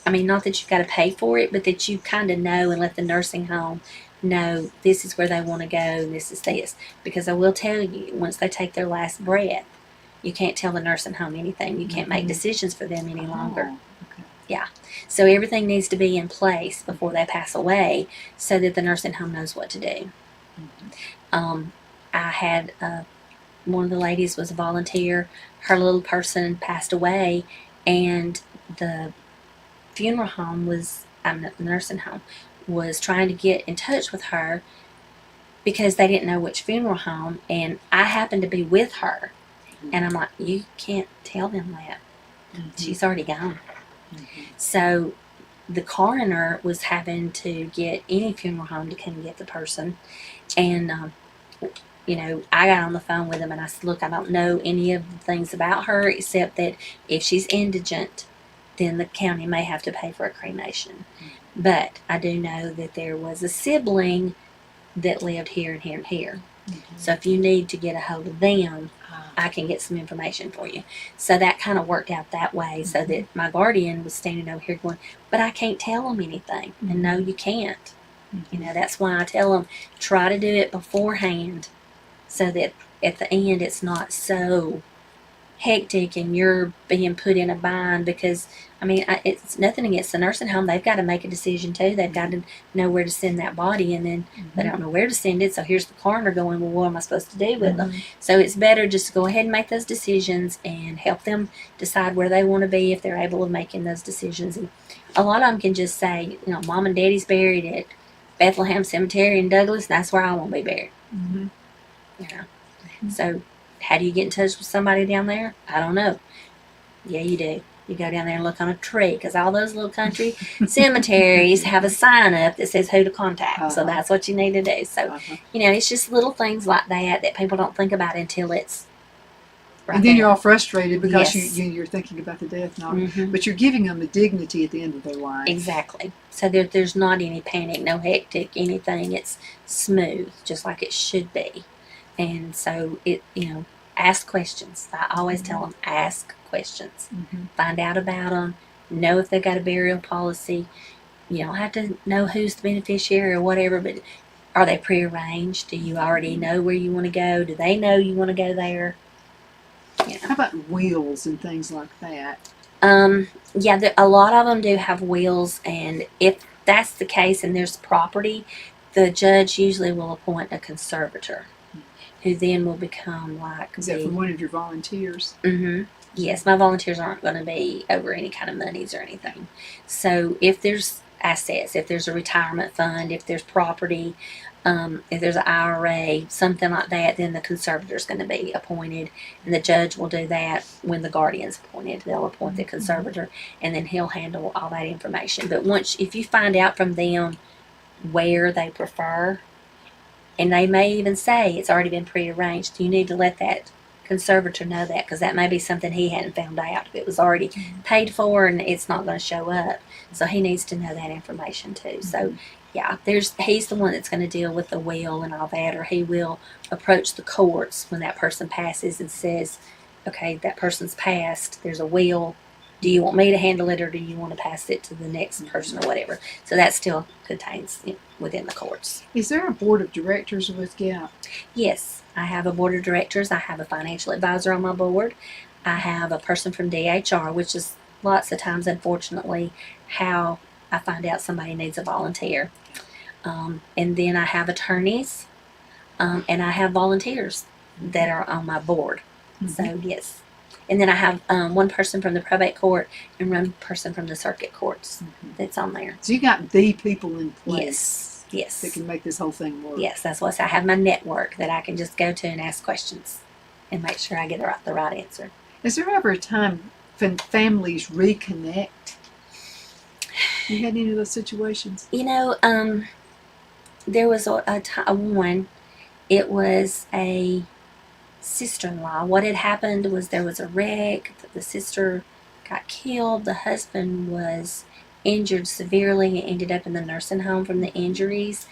I mean, not that you've got to pay for it, but that you kind of know and let the nursing home know this is where they want to go, this is this. Because I will tell you, once they take their last breath, you can't tell the nursing home anything. You can't make decisions for them any longer. Yeah. So everything needs to be in place before they pass away so that the nursing home knows what to do. I had one of the ladies was a volunteer. Her little person passed away, and the funeral home was, the nursing home, was trying to get in touch with her because they didn't know which funeral home, and I happened to be with her. And I'm like, you can't tell them that. She's already gone. So the coroner was having to get any funeral home to come get the person. And, you know, I got on the phone with him and I said, look, I don't know any of the things about her except that if she's indigent, then the county may have to pay for a cremation. But I do know that there was a sibling that lived here and here and here. So if you need to get a hold of them, I can get some information for you. So that kind of worked out that way, so that my guardian was standing over here going, but I can't tell them anything. And no, you can't. You know, that's why I tell them, try to do it beforehand so that at the end it's not so hectic and you're being put in a bind because, I mean, it's nothing against the nursing home. They've got to make a decision too. They've got to know where to send that body, and then they don't know where to send it. So here's the coroner going, well, what am I supposed to do with them? So it's better just to go ahead and make those decisions and help them decide where they want to be if they're able to making those decisions. And a lot of them can just say, you know, Mom and Daddy's buried at Bethlehem Cemetery in Douglas. That's where I want to be buried. You know, so. How do you get in touch with somebody down there? I don't know. Yeah, you do. You go down there and look on a tree because all those little country cemeteries have a sign up that says who to contact. So that's what you need to do. So, you know, it's just little things like that people don't think about until it's right and then there. you're all frustrated because Yes. you're thinking about the death knell. But you're giving them the dignity at the end of their life. Exactly. So there's not any panic, no hectic, anything. It's smooth, just like it should be. And so you know, ask questions. I always tell them, ask questions. Find out about them. Know if they've got a burial policy. You don't have to know who's the beneficiary or whatever, but are they prearranged? Do you already know where you want to go? Do they know you want to go there? You know. How about wills and things like that? Yeah, a lot of them do have wills, and if that's the case and there's property, the judge usually will appoint a conservator, who then will become like Is that from one of your volunteers? Yes, my volunteers aren't going to be over any kind of monies or anything. So if there's assets, if there's a retirement fund, if there's property, if there's an IRA, something like that, then the conservator is going to be appointed, and the judge will do that when the guardian's appointed. They'll appoint the conservator, and then he'll handle all that information. But if you find out from them where they prefer, and they may even say it's already been prearranged, you need to let that conservator know that, because that may be something he hadn't found out. If it was already paid for and it's not going to show up, so he needs to know that information too. So yeah, he's the one that's going to deal with the will and all that, or he will approach the courts when that person passes and says, okay, that person's passed, there's a will, do you want me to handle it, or do you want to pass it to the next person or whatever? So that still contains within the courts. Is there a board of directors with GAP? Yes, I have a board of directors. I have a financial advisor on my board. I have a person from DHR, which is lots of times, unfortunately, how I find out somebody needs a volunteer. And then I have attorneys, and I have volunteers that are on my board. So yes. And then I have one person from the probate court and one person from the circuit courts that's on there. So you got the people in place Yes. that can make this whole thing work. Yes, that's what I have, my network that I can just go to and ask questions and make sure I get the right answer. Is there ever a time when families reconnect? You had any of those situations? You know, there was one. It was a sister-in-law. What had happened was there was a wreck. The sister got killed. The husband was injured severely and ended up in the nursing home from the injuries.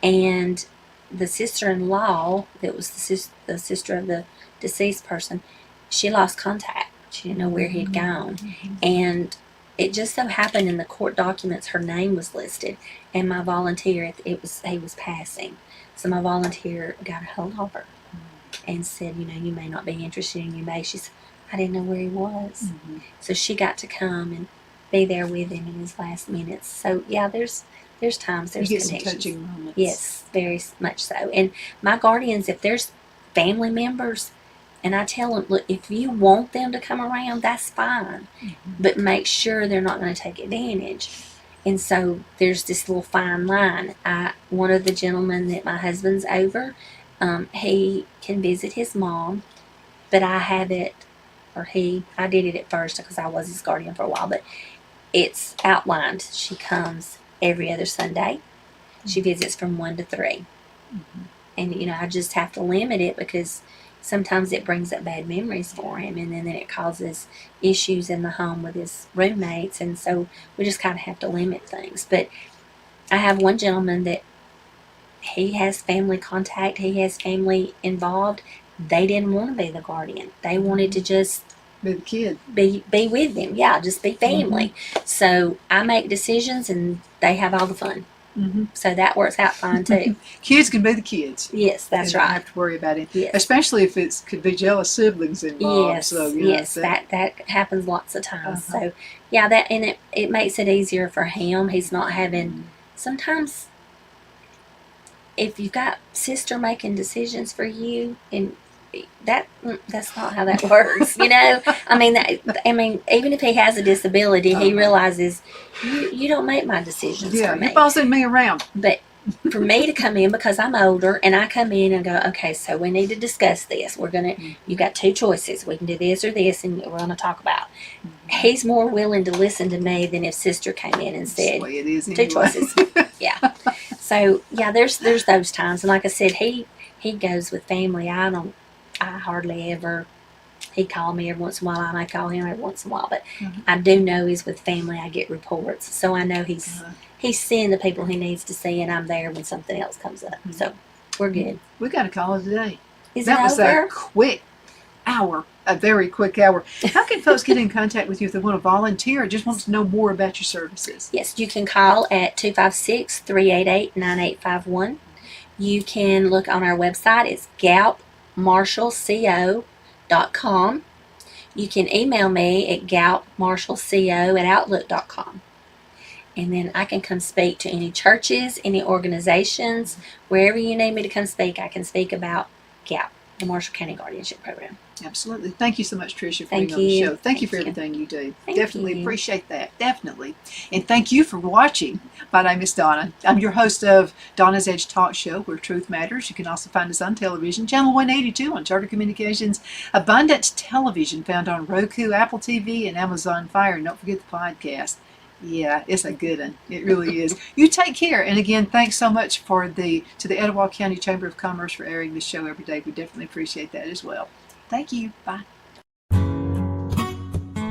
And the sister-in-law, that was the sister of the deceased person, she lost contact. She didn't know where he had gone. And it just so happened in the court documents her name was listed, and my volunteer, he was passing. So my volunteer got a hold of her and said, you know, you may not be interested in your She said, I didn't know where he was. So she got to come and be there with him in his last minutes. So yeah, there's times there's you get connections. some touching moments. Yes, very much so. And my guardians, if there's family members, and I tell them, look, if you want them to come around, that's fine. But make sure they're not going to take advantage. And so there's this little fine line. One of the gentlemen that my husband's over, he can visit his mom, but I did it at first because I was his guardian for a while, but it's outlined. She comes every other Sunday. She visits from 1 to 3. And, you know, I just have to limit it because sometimes it brings up bad memories for him, and then it causes issues in the home with his roommates, and so we just kind of have to limit things. But I have one gentleman that he has family contact, he has family involved. They didn't want to be the guardian. They wanted to just Be the kid. be with them. Yeah, just be family. So I make decisions and they have all the fun. So that works out fine too. Kids can be the kids. Yes, that's You don't right. have to worry about it. Yes. Especially if it could be jealous siblings involved. Yes, So, you know, yes, that happens lots of times. Uh-huh. So, yeah, that and it makes it easier for him. He's not having sometimes if you've got sister making decisions for you, and that's not how that works. You know, I mean, even if he has a disability, he realizes you don't make my decisions for me. You're bossing me around. But for me to come in, because I'm older, and I come in and go, okay, so we need to discuss this. You got two choices. We can do this or this, and we're going to talk about. He's more willing to listen to me than if sister came in and said, That's the way it is two anyway. choices. Yeah. So, yeah, there's those times. And like I said, he goes with family. I hardly ever, he called me every once in a while. I may call him every once in a while, but I do know he's with family. I get reports. So I know he's seeing the people he needs to see, and I'm there when something else comes up. So we're good. We got a call today. Is That it was over? a quick hour, a very quick hour. How can folks get in contact with you if they want to volunteer or just want to know more about your services? Yes, you can call at 256-388-9851. You can look on our website. It's galpmarshallco.com. You can email me at galpmarshallco@outlook.com. And then I can come speak to any churches, any organizations, wherever you need me to come speak. I can speak about GAP, the Marshall County Guardianship Program. Absolutely. Thank you so much, Tricia, for Thank being on the you. show. Thank you for Thank you. everything you do. Thank Definitely you. appreciate that. Definitely. And thank you for watching. My name is Donna. I'm your host of Donna's Edge Talk Show, where truth matters. You can also find us on television, channel 182 on Charter Communications, Abundant Television, found on Roku, Apple TV, and Amazon Fire. And don't forget the podcast. Yeah, it's a good one. It really is. You take care. And again, thanks so much to the Etowah County Chamber of Commerce for airing this show every day. We definitely appreciate that as well. Thank you. Bye.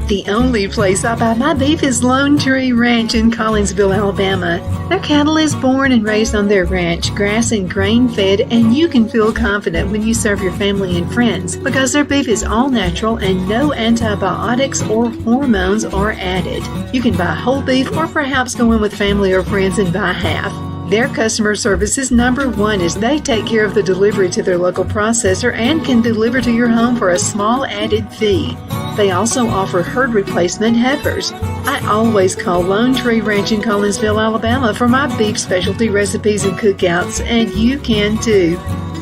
The only place I buy my beef is Lone Tree Ranch in Collinsville, Alabama. Their cattle is born and raised on their ranch, grass and grain fed, and you can feel confident when you serve your family and friends because their beef is all natural and no antibiotics or hormones are added. You can buy whole beef or perhaps go in with family or friends and buy half. Their customer service is number one as they take care of the delivery to their local processor and can deliver to your home for a small added fee. They also offer herd replacement heifers. I always call Lone Tree Ranch in Collinsville, Alabama for my beef specialty recipes and cookouts, and you can too.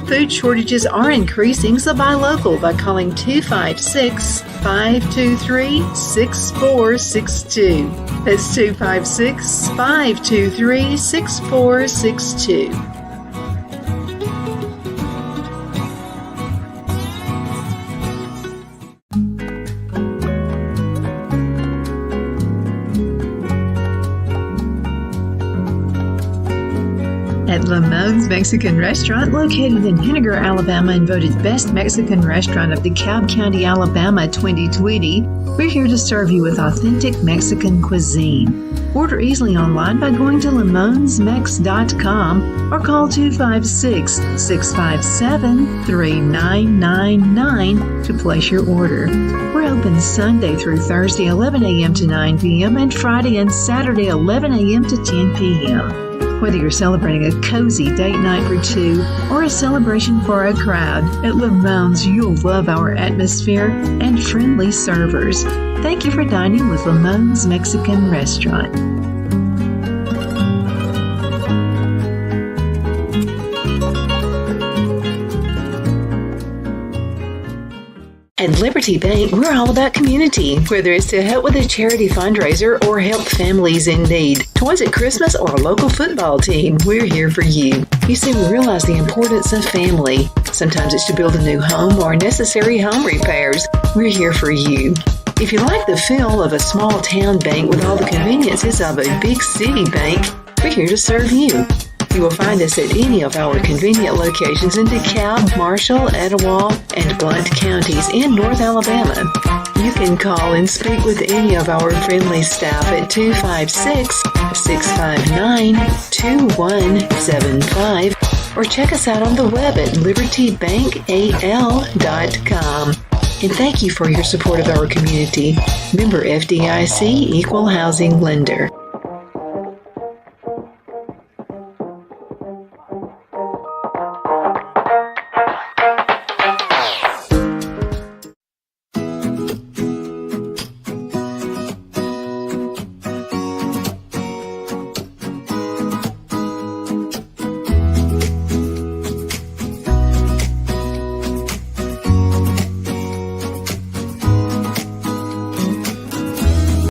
Food shortages are increasing, so buy local by calling 256-523-6462. That's 256-523-6462. At Lamone's Mexican Restaurant, located in Henniger, Alabama, and voted Best Mexican Restaurant of DeKalb County, Alabama 2020, we're here to serve you with authentic Mexican cuisine. Order easily online by going to lamonsmex.com or call 256-657-3999 to place your order. We're open Sunday through Thursday 11 a.m. to 9 p.m. and Friday and Saturday 11 a.m. to 10 p.m. Whether you're celebrating a cozy date night for two or a celebration for a crowd, at Lamone's you'll love our atmosphere and friendly servers. Thank you for dining with Lamone's Mexican Restaurant. At Liberty Bank, we're all about community, whether it's to help with a charity fundraiser or help families in need. Toys at Christmas or a local football team, we're here for you. You see, we realize the importance of family. Sometimes it's to build a new home or necessary home repairs. We're here for you. If you like the feel of a small town bank with all the conveniences of a big city bank, we're here to serve you. You will find us at any of our convenient locations in DeKalb, Marshall, Etowah, and Blount counties in North Alabama. You can call and speak with any of our friendly staff at 256-659-2175 or check us out on the web at libertybankal.com. And thank you for your support of our community. Member FDIC Equal Housing Lender.